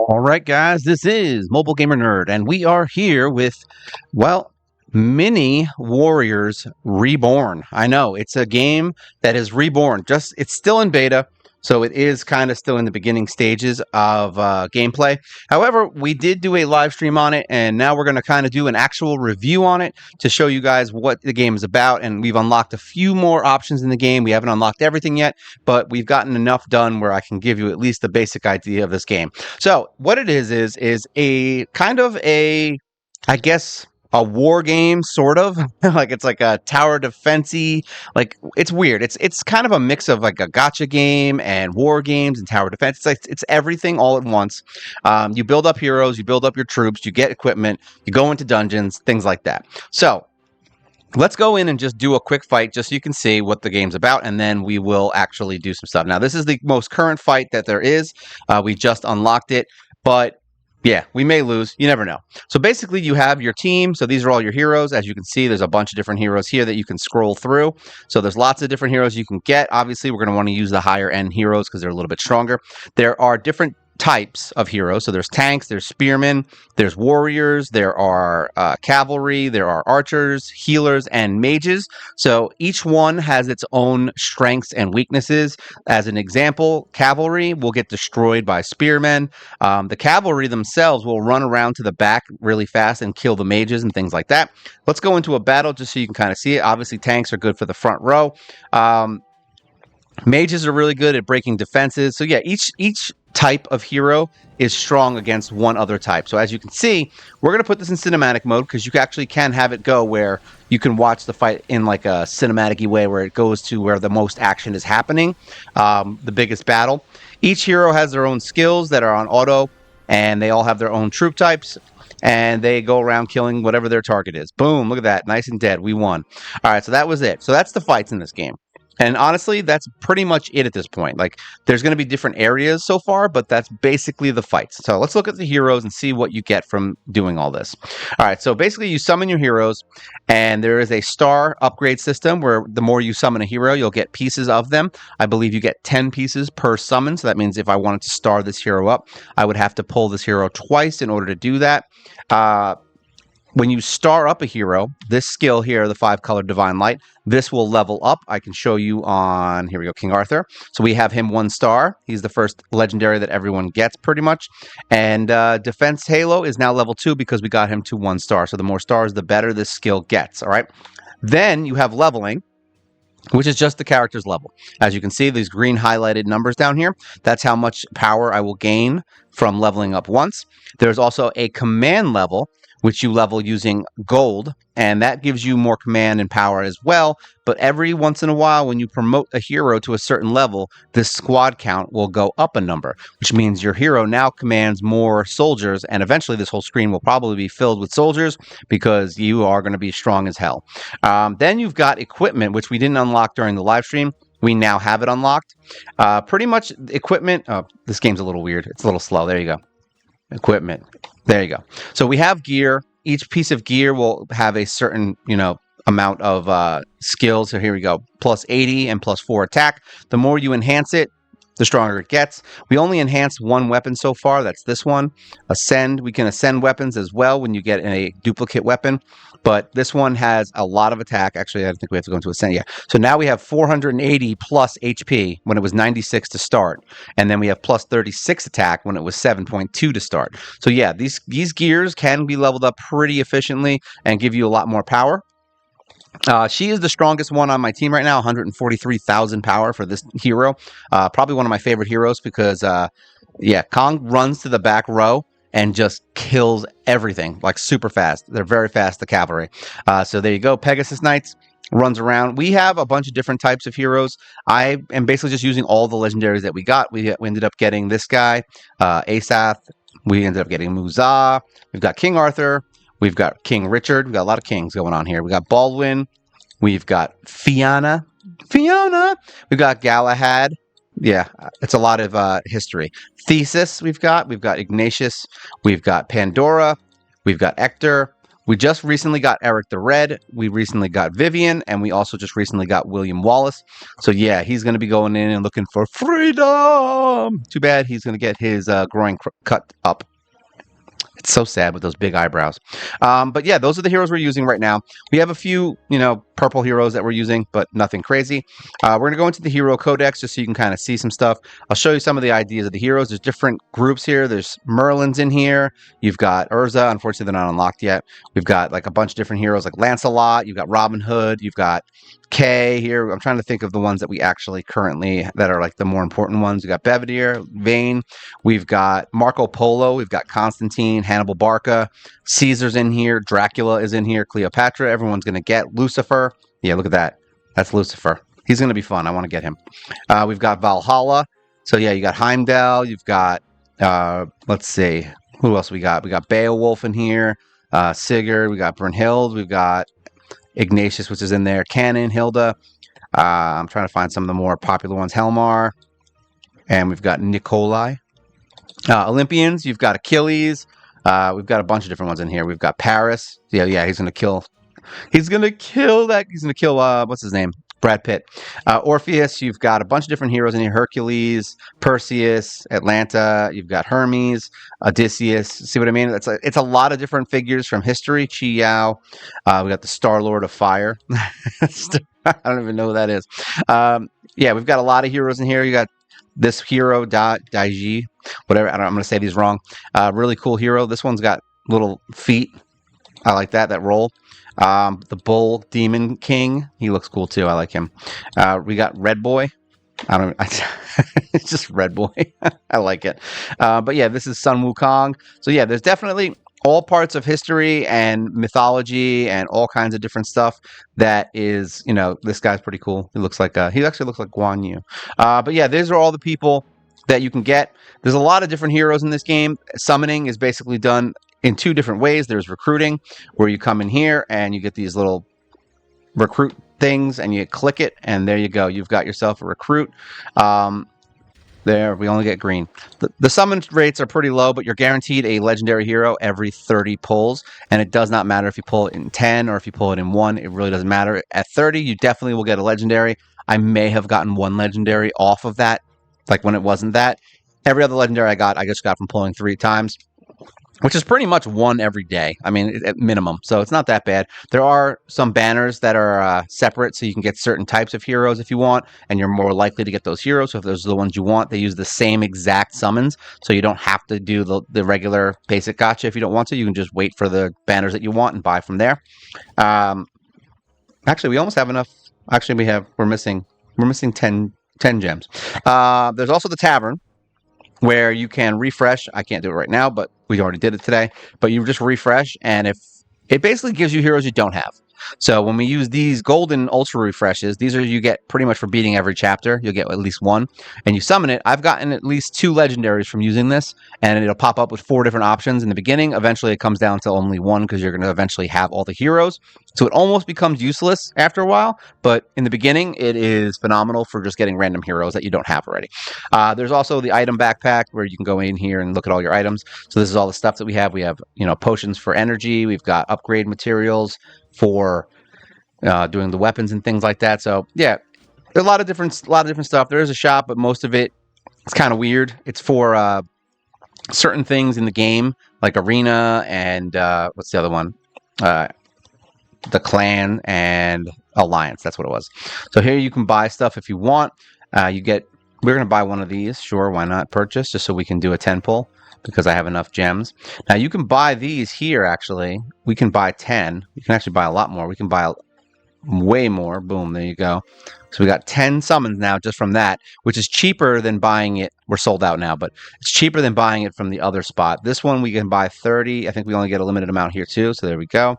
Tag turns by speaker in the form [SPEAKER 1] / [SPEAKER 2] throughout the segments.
[SPEAKER 1] All right, guys, this is Mobile Gamer Nerd, and we are here with, well, Mini Warriors Reborn. I know it's a game that is reborn. It's still in beta, so it is kind of still in the beginning stages of gameplay. However, we did do a live stream on it, and now we're going to kind of do an actual review on it to show you guys what the game is about. And we've unlocked a few more options in the game. We haven't unlocked everything yet, but we've gotten enough done where I can give you at least the basic idea of this game. So what it is a kind of I guess, a war game, sort of. Like it's like a tower defense-y. Like it's weird. It's kind of a mix of like a gotcha game and war games and tower defense. It's everything all at once. You build up heroes, you build up your troops, you get equipment, you go into dungeons, things like that. So let's go in and just do a quick fight just so you can see what the game's about, and then we will actually do some stuff. Now, this is the most current fight that there is. We just unlocked it, but yeah, we may lose. You never know. So basically, you have your team. So these are all your heroes. As you can see, there's a bunch of different heroes here that you can scroll through. So there's lots of different heroes you can get. Obviously, we're going to want to use the higher end heroes because they're a little bit stronger. There are different types of heroes. So there's tanks, there's spearmen, there's warriors, there are cavalry, there are archers, healers, and mages. So each one has its own strengths and weaknesses. As an example, cavalry will get destroyed by spearmen. The cavalry themselves will run around to the back really fast and kill the mages and things like that. Let's go into a battle just so you can kind of see it. Obviously, tanks are good for the front row. Mages are really good at breaking defenses. So yeah, each type of hero is strong against one other type. So as you can see, we're going to put this in cinematic mode because you actually can have it go where you can watch the fight in like a cinematic-y way where it goes to where the most action is happening, the biggest battle. Each hero has their own skills that are on auto, and they all have their own troop types, and they go around killing whatever their target is. Boom, look at that. Nice and dead. We won. All right, so that was it. So that's the fights in this game. And honestly, that's pretty much it at this point. Like, there's going to be different areas so far, but that's basically the fights. So let's look at the heroes and see what you get from doing all this. All right, so basically you summon your heroes, and there is a star upgrade system where the more you summon a hero, you'll get pieces of them. I believe you get 10 pieces per summon, so that means if I wanted to star this hero up, I would have to pull this hero twice in order to do that. When you star up a hero, this skill here, the 5-color Divine Light, this will level up. I can show you on, here we go, King Arthur. So we have him 1 star. He's the first legendary that everyone gets pretty much. And Defense Halo is now level 2 because we got him to 1 star. So the more stars, the better this skill gets, all right? Then you have leveling, which is just the character's level. As you can see, these green highlighted numbers down here, that's how much power I will gain from leveling up once. There's also a command level, which you level using gold, and that gives you more command and power as well. But every once in a while, when you promote a hero to a certain level, this squad count will go up a number, which means your hero now commands more soldiers, and eventually this whole screen will probably be filled with soldiers because you are going to be strong as hell. Then you've got equipment, which we didn't unlock during the live stream. We now have it unlocked. Pretty much equipment. Oh, this game's a little weird. It's a little slow. There you go. Equipment. There you go. So we have gear. Each piece of gear will have a certain, amount of skills. So here we go. Plus 80 and plus 4 attack. The more you enhance it, the stronger it gets. We only enhanced one weapon so far. That's this one. Ascend. We can ascend weapons as well when you get a duplicate weapon. But this one has a lot of attack. Actually, I think we have to go into ascend. Yeah. So now we have 480 plus HP when it was 96 to start. And then we have plus 36 attack when it was 7.2 to start. So yeah, these gears can be leveled up pretty efficiently and give you a lot more power. She is the strongest one on my team right now, 143,000 power for this hero. Probably one of my favorite heroes because, Kong runs to the back row and just kills everything, like super fast. They're very fast, the cavalry. So there you go. Pegasus Knights runs around. We have a bunch of different types of heroes. I am basically just using all the legendaries that we got. We ended up getting this guy, Asath. We ended up getting Muzah. We've got King Arthur. We've got King Richard. We've got a lot of kings going on here. We got Baldwin. We've got Fiona. We've got Galahad. Yeah, it's a lot of history. Theseus we've got Ignatius. We've got Pandora. We've got Hector. We just recently got Eric the Red. We recently got Vivian, and we also just recently got William Wallace. So yeah, he's going to be going in and looking for freedom. Too bad he's going to get his groin cut up. It's so sad with those big eyebrows. But yeah, those are the heroes we're using right now. We have a few, purple heroes that we're using, but nothing crazy. We're going to go into the hero codex just so you can kind of see some stuff. I'll show you some of the ideas of the heroes. There's different groups here. There's Merlin's in here. You've got Urza. Unfortunately, they're not unlocked yet. We've got like a bunch of different heroes like Lancelot. You've got Robin Hood. You've got Kay here. I'm trying to think of the ones that we actually currently that are like the more important ones. We've got Belvedere, Vane. We've got Marco Polo. We've got Constantine, Hannibal Barca. Caesar's in here. Dracula is in here. Cleopatra. Everyone's going to get Lucifer. Yeah, look at that. That's Lucifer. He's going to be fun. I want to get him. We've got Valhalla. So yeah, you got Heimdall. You've got, let's see. Who else we got? We got Beowulf in here. Sigurd. We got Brunhild. We've got Ignatius, which is in there. Canon, Hilda. I'm trying to find some of the more popular ones. Helmar. And we've got Nikolai. Olympians, you've got Achilles. We've got a bunch of different ones in here. We've got Paris. Yeah, he's going to kill. He's going to kill that. He's going to kill, what's his name? Brad Pitt. Orpheus, you've got a bunch of different heroes in here. Hercules, Perseus, Atlanta. You've got Hermes, Odysseus. See what I mean? It's a lot of different figures from history. Chi Yao. We got the Star-Lord of Fire. I don't even know who that is. Yeah, we've got a lot of heroes in here. You got this hero, Daiji, whatever. I'm going to say these wrong. Really cool hero. This one's got little feet. I like that roll. The Bull Demon King. He looks cool too. I like him. We got Red Boy. It's just Red Boy. I like it. But yeah, this is Sun Wukong. So yeah, there's definitely all parts of history and mythology and all kinds of different stuff that is, this guy's pretty cool. He actually looks like Guan Yu. But yeah, these are all the people that you can get. There's a lot of different heroes in this game. Summoning is basically done in two different ways. There's recruiting, where you come in here and you get these little recruit things and you click it and there you go. You've got yourself a recruit. There, we only get green. The summon rates are pretty low, but you're guaranteed a legendary hero every 30 pulls, and it does not matter if you pull it in 10 or if you pull it in 1. It really doesn't matter. At 30, you definitely will get a legendary. I may have gotten one legendary off of that, like when it wasn't that. Every other legendary I just got from pulling 3 times, which is pretty much one every day. I mean, at minimum. So it's not that bad. There are some banners that are separate, so you can get certain types of heroes if you want, and you're more likely to get those heroes. So if those are the ones you want, they use the same exact summons, so you don't have to do the regular basic gacha if you don't want to. You can just wait for the banners that you want and buy from there. Actually, we almost have enough. Actually, we're missing 10 gems. There's also the tavern, where you can refresh. I can't do it right now, but we already did it today. But you just refresh, and if it basically gives you heroes you don't have. So when we use these golden ultra refreshes, these are you get pretty much for beating every chapter. You'll get at least one, and you summon it. I've gotten at least 2 legendaries from using this, and it'll pop up with 4 different options in the beginning. Eventually, it comes down to only 1 because you're going to eventually have all the heroes. So it almost becomes useless after a while, but in the beginning, it is phenomenal for just getting random heroes that you don't have already. There's also the item backpack where you can go in here and look at all your items. So this is all the stuff that we have. We have, potions for energy. We've got upgrade materials for doing the weapons and things like that. So yeah, there's a lot of different stuff. There is a shop, but most of it is kind of weird. It's for certain things in the game, like Arena and what's the other one? The Clan and Alliance. That's what it was. So here you can buy stuff if you want. We're going to buy one of these. Sure, why not purchase, just so we can do a 10 pull, because I have enough gems. Now you can buy these here, actually. We can buy 10. You can actually buy a lot more. We can buy way more. Boom, there you go. So we got 10 summons now just from that, which is cheaper than buying it. We're sold out now, but it's cheaper than buying it from the other spot. This one we can buy 30. I think we only get a limited amount here too, so there we go.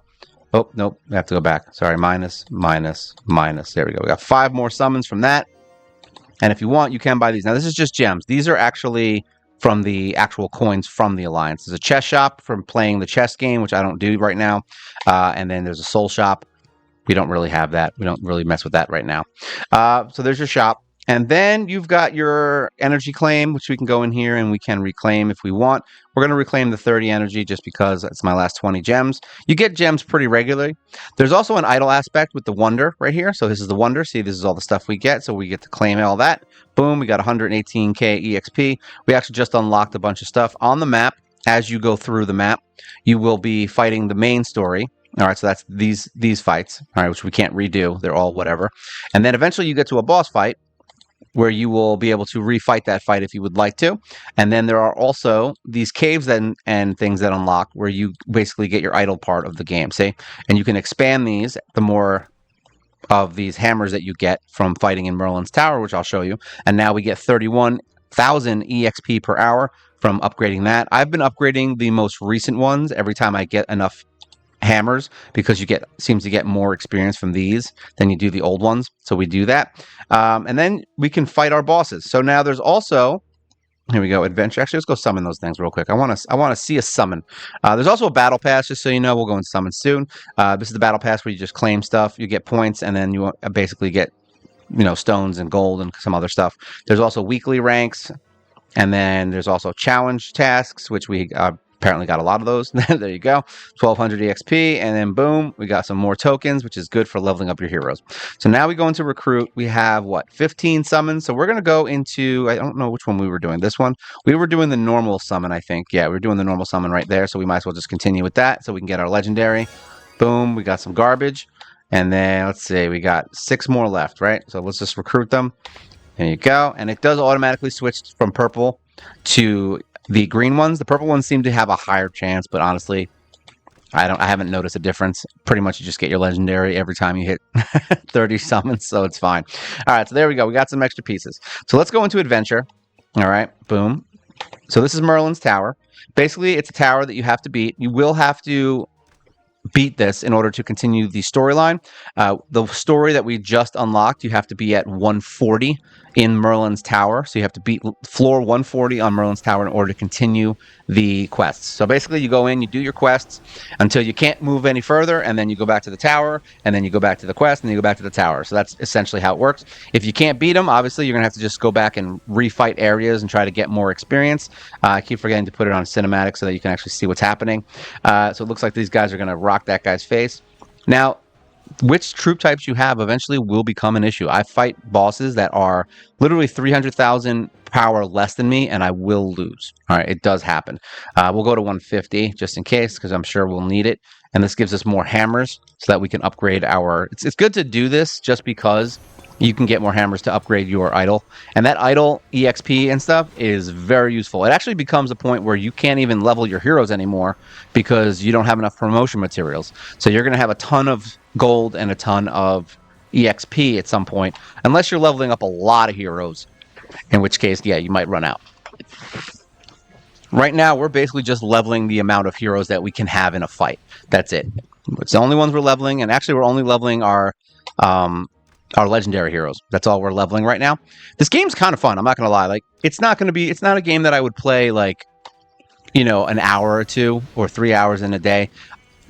[SPEAKER 1] Oh, nope, we have to go back. Sorry, minus, minus, minus. There we go. We got 5 more summons from that. And if you want, you can buy these. Now, this is just gems. These are actually from the actual coins from the Alliance. There's a chess shop from playing the chess game, which I don't do right now. And then there's a soul shop. We don't really have that. We don't really mess with that right now. So there's your shop. And then you've got your energy claim, which we can go in here and we can reclaim if we want. We're going to reclaim the 30 energy just because it's my last 20 gems. You get gems pretty regularly. There's also an idle aspect with the wonder right here. So this is the wonder. See, this is all the stuff we get. So we get to claim all that. Boom, we got 118k EXP. We actually just unlocked a bunch of stuff on the map. As you go through the map, you will be fighting the main story. All right, so that's these fights, all right, which we can't redo. They're all whatever. And then eventually you get to a boss fight where you will be able to refight that fight if you would like to. And then there are also these caves and things that unlock where you basically get your idle part of the game, see? And you can expand these the more of these hammers that you get from fighting in Merlin's Tower, which I'll show you. And now we get 31,000 EXP per hour from upgrading that. I've been upgrading the most recent ones every time I get enough hammers because you seems to get more experience from these than you do the old ones. So we do that. And then we can fight our bosses. So now there's also, here we go, adventure. Actually, let's go summon those things real quick. I want to see a summon. There's also a battle pass, just so you know. We'll go and summon soon. This is the battle pass where you just claim stuff. You get points, and then you basically get, stones and gold and some other stuff. There's also weekly ranks, and then there's also challenge tasks, which we apparently got a lot of those. There you go. 1200 EXP, and then boom, we got some more tokens, which is good for leveling up your heroes. So now we go into recruit. We have, 15 summons? So we're going to go into, I don't know which one we were doing. This one? We were doing the normal summon, I think. Yeah, we were doing the normal summon right there, so we might as well just continue with that so we can get our legendary. Boom, we got some garbage. And then, let's see, we got 6 more left, right? So let's just recruit them. There you go. And it does automatically switch from purple to the green ones. The purple ones seem to have a higher chance, but honestly, I haven't noticed a difference. Pretty much you just get your legendary every time you hit 30 summons, so it's fine. All right, so there we go. We got some extra pieces. So let's go into adventure. All right, boom. So this is Merlin's Tower. Basically, it's a tower that you have to beat. You will have to beat this in order to continue the storyline. The story that we just unlocked, you have to be at 140 in Merlin's Tower. So you have to beat floor 140 on Merlin's Tower in order to continue the quests. So basically you go in, you do your quests until you can't move any further, and then you go back to the tower, and then you go back to the quest, and then you go back to the tower. So that's essentially how it works. If you can't beat them, obviously you're going to have to just go back and refight areas and try to get more experience. I keep forgetting to put it on cinematic so that you can actually see what's happening. So it looks like these guys are going to rock that guy's face. Now, which troop types you have eventually will become an issue. I fight bosses that are literally 300,000 power less than me, and I will lose. All right, it does happen. We'll go to 150 just in case, because I'm sure we'll need it. And this gives us more hammers so that we can upgrade our... It's good to do this just because you can get more hammers to upgrade your idol. And that idol EXP and stuff is very useful. It actually becomes a point where you can't even level your heroes anymore because you don't have enough promotion materials. So you're going to have a ton of gold and a ton of EXP at some point, unless you're leveling up a lot of heroes, in which case, yeah, you might run out. Right now, we're basically just leveling the amount of heroes that we can have in a fight. That's it. It's the only ones we're leveling, and actually we're only leveling our legendary heroes. That's all we're leveling right now. This game's kind of fun, I'm not going to lie. Like, it's not a game that I would play, like, an hour or 2 or 3 hours in a day.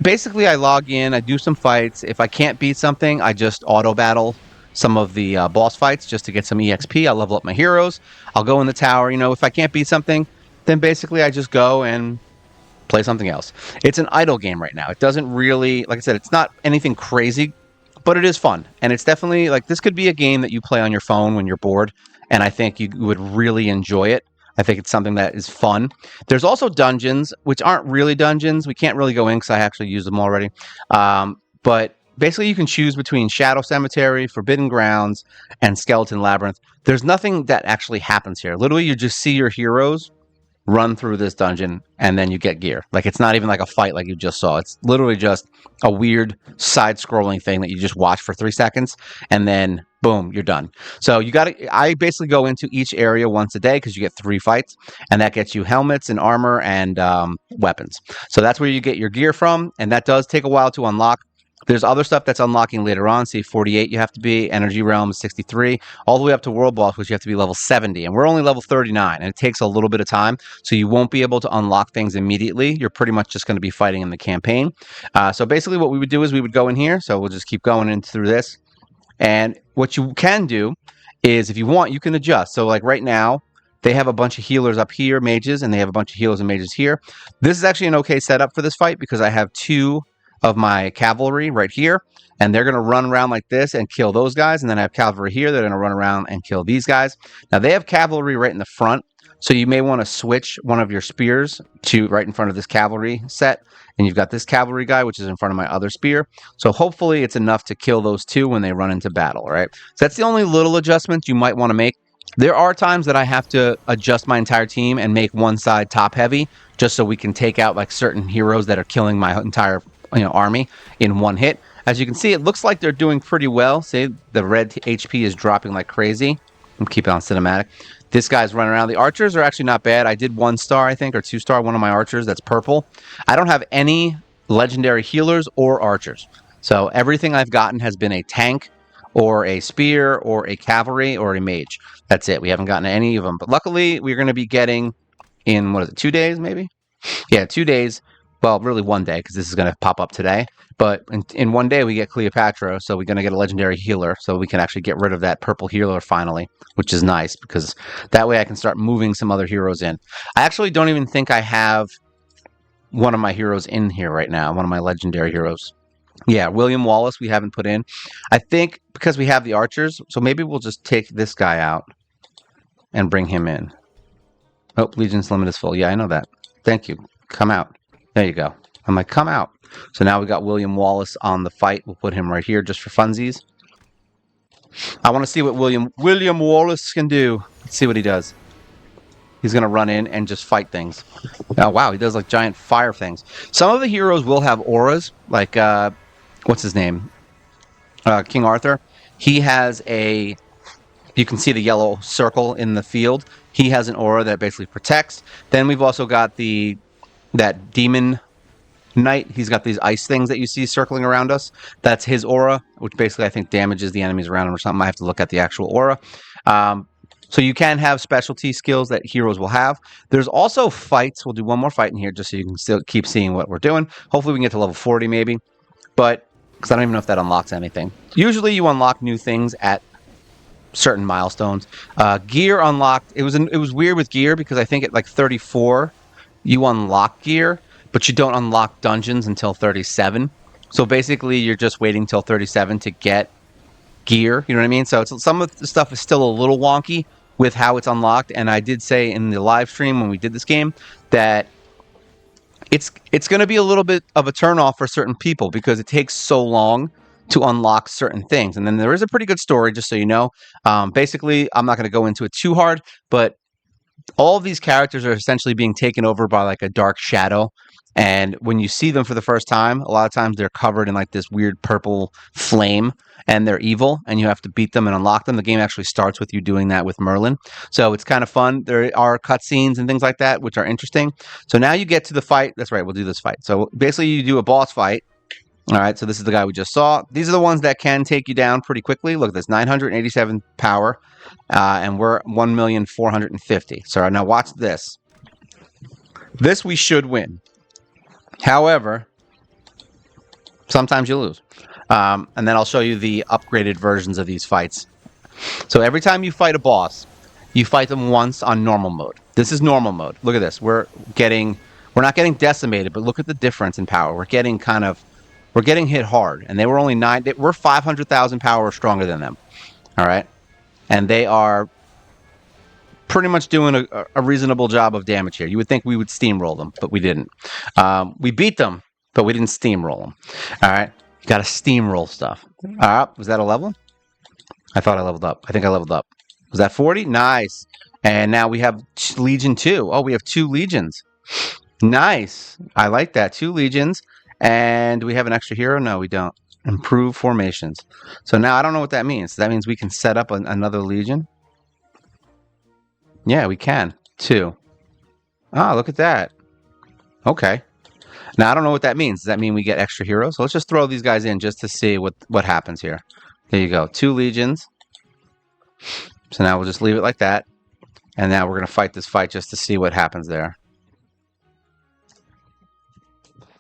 [SPEAKER 1] Basically, I log in, I do some fights. If I can't beat something, I just auto-battle some of the boss fights just to get some EXP. I'll level up my heroes. I'll go in the tower. If I can't beat something, then basically I just go and play something else. It's an idle game right now. It doesn't really, like I said, it's not anything crazy, but it is fun. And it's definitely, like, this could be a game that you play on your phone when you're bored, and I think you would really enjoy it. I think it's something that is fun. There's also dungeons, which aren't really dungeons. We can't really go in because I actually used them already. But basically, you can choose between Shadow Cemetery, Forbidden Grounds, and Skeleton Labyrinth. There's nothing that actually happens here. Literally, you just see your heroes run through this dungeon, and then you get gear. Like, it's not even like a fight like you just saw. It's literally just a weird side-scrolling thing that you just watch for 3 seconds, and then boom, you're done. So I basically go into each area once a day because you get 3 fights, and that gets you helmets and armor and weapons. So that's where you get your gear from, and that does take a while to unlock. There's other stuff that's unlocking later on. See, 48 you have to be, Energy Realm 63, all the way up to World Boss, which you have to be level 70. And we're only level 39, and it takes a little bit of time. So you won't be able to unlock things immediately. You're pretty much just going to be fighting in the campaign. So basically what we would do is we would go in here. So we'll just keep going in through this. And what you can do is if you want, you can adjust. So like right now, they have a bunch of healers up here, mages, and they have a bunch of healers and mages here. This is actually an okay setup for this fight because I have 2 of my cavalry right here, and they're going to run around like this and kill those guys. And then I have cavalry here. They're going to run around and kill these guys. Now, they have cavalry right in the front, so you may want to switch one of your spears to right in front of this cavalry set. And you've got this cavalry guy, which is in front of my other spear. So hopefully it's enough to kill those 2 when they run into battle, right? So that's the only little adjustment you might want to make. There are times that I have to adjust my entire team and make one side top heavy just so we can take out like certain heroes that are killing my entire army in one hit. As you can see, it looks like they're doing pretty well. See, the red HP is dropping like crazy. I'm keeping on cinematic. This guy's running around. The archers are actually not bad. I did 1 star, I think, or 2 star one of my archers. That's purple. I don't have any legendary healers or archers. So everything I've gotten has been a tank or a spear or a cavalry or a mage. That's it. We haven't gotten any of them. But luckily, we're going to be getting in, 2 days maybe? Yeah, 2 days. Well, really 1 day because this is going to pop up today. But in 1 day, we get Cleopatra, so we're going to get a legendary healer, so we can actually get rid of that purple healer finally, which is nice because that way I can start moving some other heroes in. I actually don't even think I have one of my heroes in here right now, one of my legendary heroes. Yeah, William Wallace we haven't put in. I think because we have the archers, so maybe we'll just take this guy out and bring him in. Oh, Legion's limit is full. Yeah, I know that. Thank you. Come out. There you go. I'm like, come out. So now we got William Wallace on the fight. We'll put him right here just for funsies. I want to see what William Wallace can do. Let's see what he does. He's going to run in and just fight things. Oh, wow. He does like giant fire things. Some of the heroes will have auras. Like, what's his name? King Arthur. He has a... You can see the yellow circle in the field. He has an aura that basically protects. Then we've also got that demon knight. He's got these ice things that you see circling around us. That's his aura, which basically I think damages the enemies around him or something. I have to look at the actual aura. So you can have specialty skills that heroes will have. There's also fights. We'll do one more fight in here just so you can still keep seeing what we're doing. Hopefully we can get to level 40 maybe. But, because I don't even know if that unlocks anything. Usually you unlock new things at certain milestones. Gear unlocked. It was weird with gear because I think at like 34 you unlock gear, but you don't unlock dungeons until 37. So basically you're just waiting till 37 to get gear. You know what I mean? So some of the stuff is still a little wonky with how it's unlocked. And I did say in the live stream when we did this game that it's going to be a little bit of a turnoff for certain people because it takes so long to unlock certain things. And then there is a pretty good story, just so you know. Basically, I'm not going to go into it too hard, but all of these characters are essentially being taken over by like a dark shadow. And when you see them for the first time, a lot of times they're covered in like this weird purple flame and they're evil and you have to beat them and unlock them. The game actually starts with you doing that with Merlin. So it's kind of fun. There are cutscenes and things like that, which are interesting. So now you get to the fight. That's right. We'll do this fight. So basically you do a boss fight. All right, so this is the guy we just saw. These are the ones that can take you down pretty quickly. Look at this, 987 power, and we're 1,450,000. So now watch this. This we should win. However, sometimes you lose. And then I'll show you the upgraded versions of these fights. So every time you fight a boss, you fight them once on normal mode. This is normal mode. Look at this. We're not getting decimated, but look at the difference in power. We're getting hit hard, and they were only 9. We're 500,000 power stronger than them. All right, and they are pretty much doing a reasonable job of damage here. You would think we would steamroll them, but we didn't. We beat them, but we didn't steamroll them. All right, you got to steamroll stuff. All right, was that a level? I thought I leveled up. I think I leveled up. Was that 40? Nice. And now we have Legion 2. Oh, we have 2 legions. Nice. I like that. 2 legions. And do we have an extra hero? No, we don't. Improve formations. So now I don't know what that means. That means we can set up another legion? Yeah, we can. 2. Ah, look at that. Okay. Now I don't know what that means. Does that mean we get extra heroes? So let's just throw these guys in just to see what happens here. There you go. 2 legions. So now we'll just leave it like that. And now we're going to fight this fight just to see what happens there.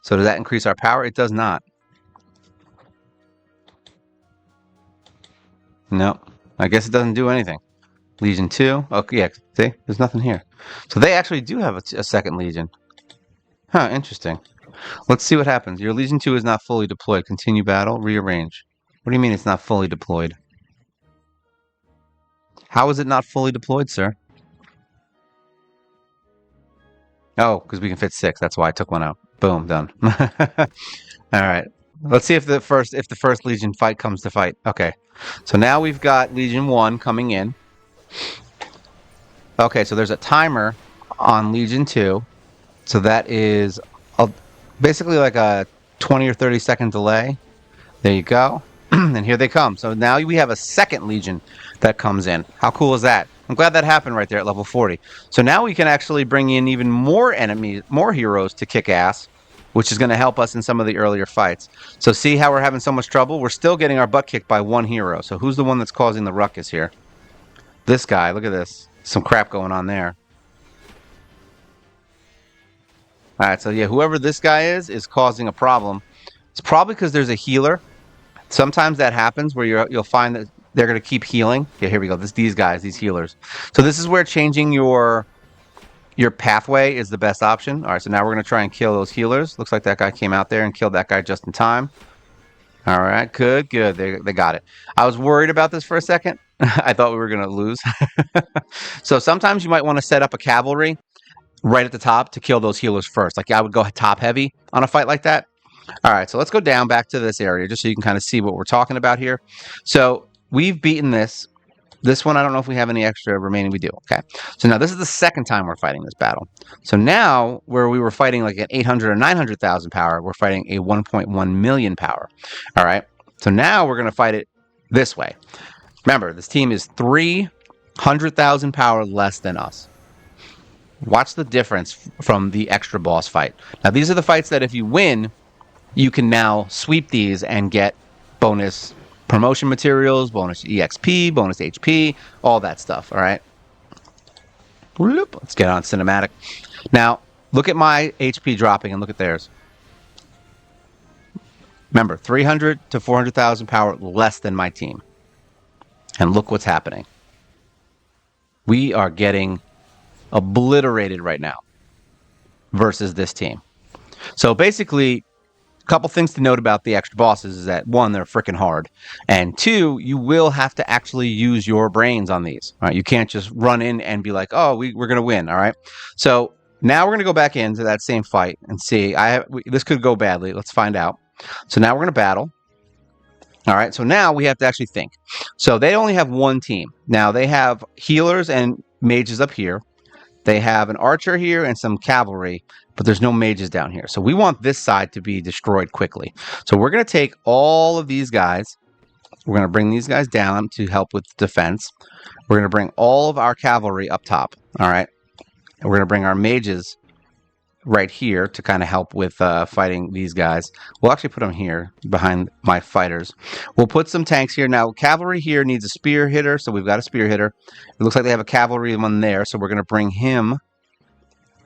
[SPEAKER 1] So does that increase our power? It does not. Nope. I guess it doesn't do anything. Legion 2. Okay, yeah, see? There's nothing here. So they actually do have a second Legion. Huh, interesting. Let's see what happens. Your Legion 2 is not fully deployed. Continue battle. Rearrange. What do you mean it's not fully deployed? How is it not fully deployed, sir? Oh, because we can fit 6. That's why I took one out. Boom, done. All right. Let's see if the first Legion fight comes to fight. Okay. So now we've got Legion 1 coming in. Okay, so there's a timer on Legion 2. So that is basically like a 20 or 30 second delay. There you go. And here they come. So now we have a second Legion that comes in. How cool is that? I'm glad that happened right there at level 40. So now we can actually bring in even more enemies, more heroes to kick ass, which is going to help us in some of the earlier fights. So see how we're having so much trouble? We're still getting our butt kicked by one hero. So who's the one that's causing the ruckus here? This guy. Look at this. Some crap going on there. All right, so yeah, whoever this guy is causing a problem. It's probably because there's a healer. Sometimes that happens where you'll find that they're going to keep healing. Yeah, here we go. These guys, these healers. So this is where changing your pathway is the best option. All right, so now we're going to try and kill those healers. Looks like that guy came out there and killed that guy just in time. All right, good. They got it. I was worried about this for a second. I thought we were going to lose. So sometimes you might want to set up a cavalry right at the top to kill those healers first. Like I would go top heavy on a fight like that. All right, so let's go down back to this area just so you can kind of see what we're talking about here. So we've beaten this. This one, I don't know if we have any extra remaining. We do. Okay. So now this is the second time we're fighting this battle. So now where we were fighting like an 800 or 900,000 power, we're fighting a 1.1 million power. All right. So now we're going to fight it this way. Remember, this team is 300,000 power less than us. Watch the difference from the extra boss fight. Now, these are the fights that if you win, you can now sweep these and get bonus promotion materials, bonus EXP, bonus HP, all that stuff, all right? Let's get on cinematic. Now, look at my HP dropping and look at theirs. Remember, 300 to 400,000 power less than my team. And look what's happening. We are getting obliterated right now versus this team. So basically, a couple things to note about the extra bosses is that, one, they're freaking hard. And two, you will have to actually use your brains on these. All right? You can't just run in and be like, oh, we're going to win. All right. So now we're going to go back into that same fight and see. This could go badly. Let's find out. So now we're going to battle. All right. So now we have to actually think. So they only have one team. Now they have healers and mages up here. They have an archer here and some cavalry, but there's no mages down here. So we want this side to be destroyed quickly. So we're going to take all of these guys. We're going to bring these guys down to help with defense. We're going to bring all of our cavalry up top. All right. And we're going to bring our mages right here to kind of help with fighting these guys. We'll actually put them here behind my fighters. We'll put some tanks here. Now, cavalry here needs a spear hitter, so we've got a spear hitter. It looks like they have a cavalry one there, so we're going to bring him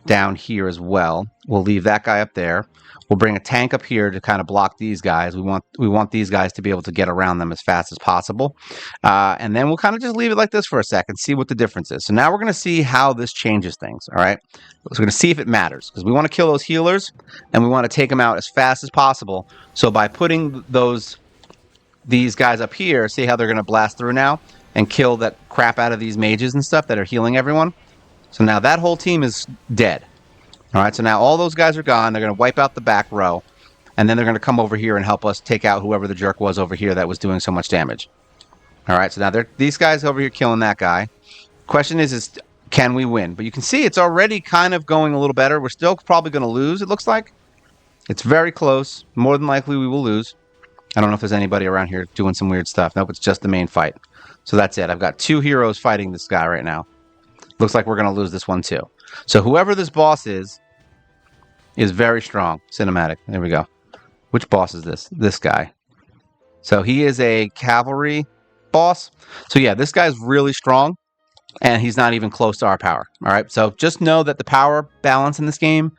[SPEAKER 1] down here as well. We'll leave that guy up there. We'll bring a tank up here to kind of block these guys. We want these guys to be able to get around them as fast as possible. And then we'll kind of just leave it like this for a second, see what the difference is. So now we're going to see how this changes things, all right? So we're going to see if it matters, because we want to kill those healers, and we want to take them out as fast as possible. So by putting these guys up here, see how they're going to blast through now and kill that crap out of these mages and stuff that are healing everyone? So now that whole team is dead. All right, so now all those guys are gone. They're going to wipe out the back row, and then they're going to come over here and help us take out whoever the jerk was over here that was doing so much damage. All right, so now these guys over here killing that guy. Question is can we win? But you can see it's already kind of going a little better. We're still probably going to lose, it looks like. It's very close. More than likely we will lose. I don't know if there's anybody around here doing some weird stuff. Nope, it's just the main fight. So that's it. I've got 2 heroes fighting this guy right now. Looks like we're going to lose this one too. So whoever this boss is very strong. Cinematic. There we go. Which boss is this? This guy. So he is a cavalry boss. So yeah, this guy's really strong, and he's not even close to our power. All right. So just know that the power balance in this game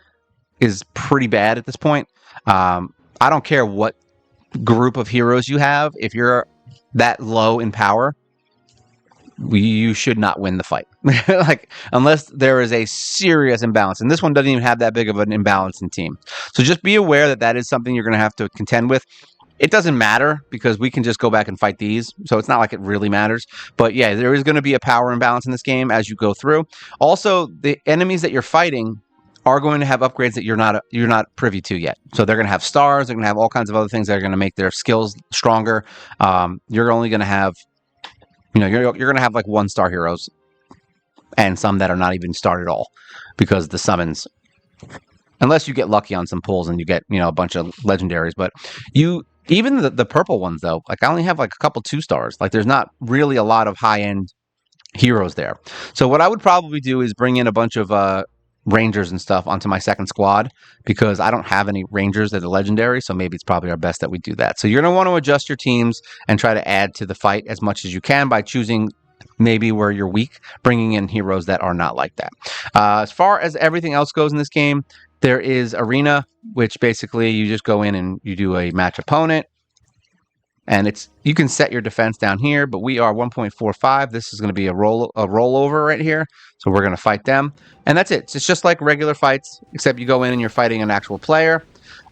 [SPEAKER 1] is pretty bad at this point. I don't care what group of heroes you have. If you're that low in power, you should not win the fight. Like, unless there is a serious imbalance. And this one doesn't even have that big of an imbalance in team. So just be aware that that is something you're going to have to contend with. It doesn't matter because we can just go back and fight these. So it's not like it really matters. But yeah, there is going to be a power imbalance in this game as you go through. Also, the enemies that you're fighting are going to have upgrades that you're not privy to yet. So they're going to have stars. They're going to have all kinds of other things that are going to make their skills stronger. You're only going to have, you're going to have like 1-star heroes and some that are not even starred at all because the summons, unless you get lucky on some pulls and you get, a bunch of legendaries. But even the purple ones, though, like I only have like a couple 2-stars. Like there's not really a lot of high-end heroes there. So what I would probably do is bring in a bunch of rangers and stuff onto my second squad because I don't have any rangers that are legendary. So maybe it's probably our best that we do that. So you're going to want to adjust your teams and try to add to the fight as much as you can by choosing maybe where you're weak, bringing in heroes that are not like that. As far as everything else goes in this game, there is Arena, which basically you just go in and you do a match opponent. And you can set your defense down here, but we are 1.45. This is going to be a rollover right here. So we're going to fight them. And that's it. It's just like regular fights, except you go in and you're fighting an actual player.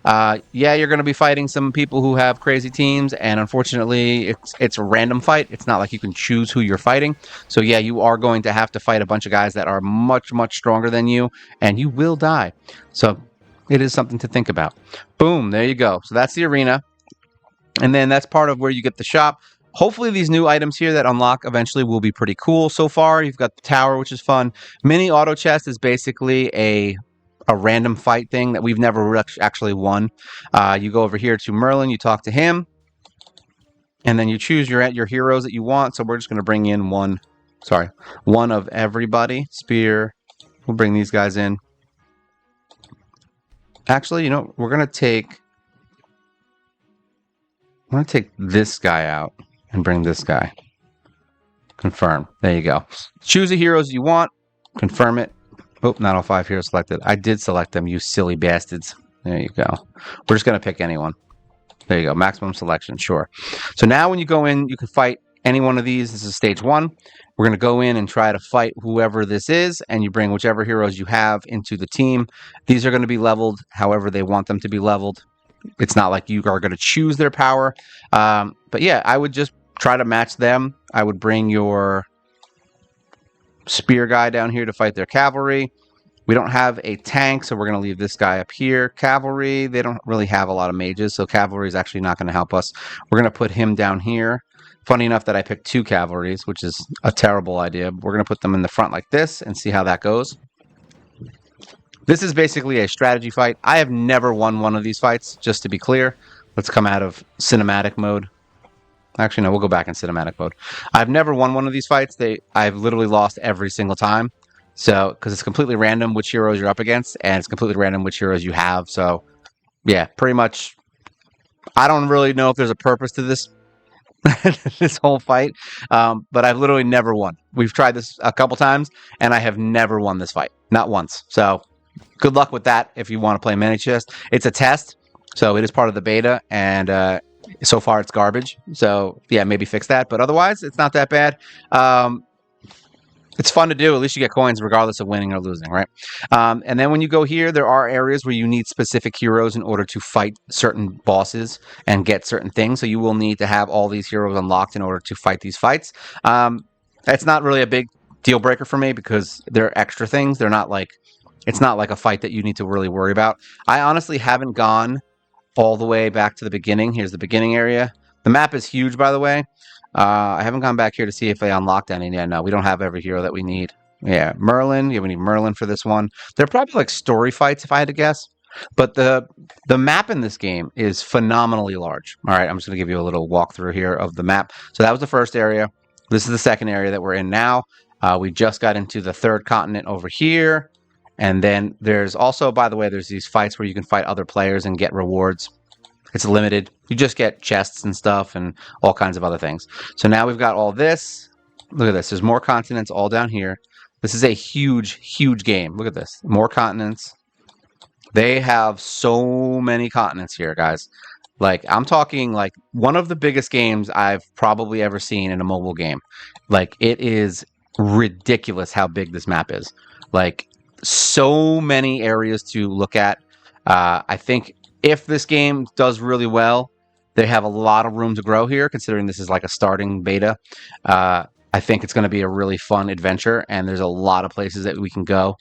[SPEAKER 1] Yeah, you're going to be fighting some people who have crazy teams, and unfortunately, it's a random fight. It's not like you can choose who you're fighting. So yeah, you are going to have to fight a bunch of guys that are much, much stronger than you, and you will die. So it is something to think about. Boom, there you go. So that's the arena. And then that's part of where you get the shop. Hopefully these new items here that unlock eventually will be pretty cool. So far, you've got the tower, which is fun. Mini auto chest is basically a random fight thing that we've never actually won. You go over here to Merlin, you talk to him, and then you choose your heroes that you want. So we're just going to bring in one of everybody. Spear. We'll bring these guys in. Actually, we're going to take this guy out and bring this guy. Confirm. There you go. Choose the heroes you want. Confirm it. Oh, not all 5 heroes selected. I did select them, you silly bastards. There you go. We're just going to pick anyone. There you go. Maximum selection. Sure. So now when you go in, you can fight any one of these. This is stage 1. We're going to go in and try to fight whoever this is, and you bring whichever heroes you have into the team. These are going to be leveled however they want them to be leveled. It's not like you are going to choose their power. But yeah, I would just try to match them. I would bring your spear guy down here to fight their cavalry. We don't have a tank, so we're going to leave this guy up here. Cavalry, they don't really have a lot of mages, so cavalry is actually not going to help us. We're going to put him down here. Funny enough that I picked 2 cavalries, which is a terrible idea. We're going to put them in the front like this and see how that goes. This is basically a strategy fight. I have never won one of these fights, just to be clear. Let's come out of cinematic mode. Actually, no, we'll go back in cinematic mode. I've never won one of these fights. I've literally lost every single time. So, because it's completely random which heroes you're up against, and it's completely random which heroes you have. So, yeah, pretty much, I don't really know if there's a purpose to this this whole fight, but I've literally never won. We've tried this a couple times, and I have never won this fight. Not once. So, good luck with that if you want to play mini chest. It's a test, so it is part of the beta, and so far it's garbage. So yeah, maybe fix that, but otherwise it's not that bad. It's fun to do. At least you get coins regardless of winning or losing, right? And then when you go here, there are areas where you need specific heroes in order to fight certain bosses and get certain things. So you will need to have all these heroes unlocked in order to fight these fights. It's not really a big deal breaker for me because they're extra things. They're not like, it's not like a fight that you need to really worry about. I honestly haven't gone all the way back to the beginning. Here's the beginning area. The map is huge, by the way. I haven't gone back here to see if they unlocked any. Yeah, no, we don't have every hero that we need. Yeah, Merlin. Yeah, we need Merlin for this one. They're probably like story fights, if I had to guess. But the map in this game is phenomenally large. All right, I'm just going to give you a little walkthrough here of the map. So that was the first area. This is the second area that we're in now. We just got into the third continent over here. And then there's also, by the way, there's these fights where you can fight other players and get rewards. It's limited. You just get chests and stuff and all kinds of other things. So now we've got all this. Look at this. There's more continents all down here. This is a huge, huge game. Look at this. More continents. They have so many continents here, guys. Like, I'm talking like one of the biggest games I've probably ever seen in a mobile game. Like, it is ridiculous how big this map is. Like, so many areas to look at. I think if this game does really well, they have a lot of room to grow here, considering this is like a starting beta. I think it's going to be a really fun adventure, and there's a lot of places that we can go.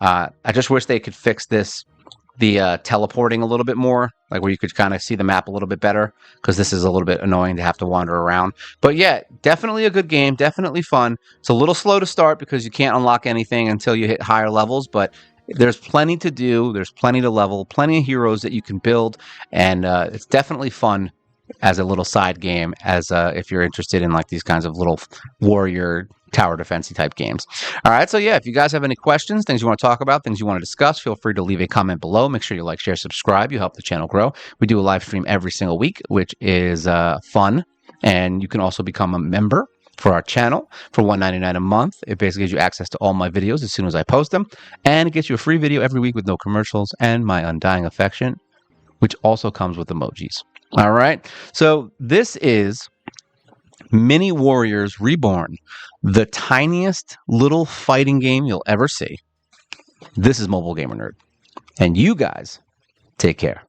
[SPEAKER 1] I just wish they could fix the teleporting a little bit more, like where you could kind of see the map a little bit better, because this is a little bit annoying to have to wander around. But yeah, definitely a good game, definitely fun. It's a little slow to start because you can't unlock anything until you hit higher levels, but there's plenty to do, there's plenty to level, plenty of heroes that you can build, and it's definitely fun as a little side game, as if you're interested in like these kinds of little warrior tower defensey type games. All right, so yeah, if you guys have any questions, things you want to talk about, things you want to discuss, feel free to leave a comment below. Make sure you like, share, subscribe. You help the channel grow. We do a live stream every single week, which is fun, and you can also become a member for our channel for $1.99 a month. It basically gives you access to all my videos as soon as I post them, and it gets you a free video every week with no commercials and my undying affection, which also comes with emojis. All right, so this is Mini Warriors Reborn, the tiniest little fighting game you'll ever see. This is Mobile Gamer Nerd, and you guys take care.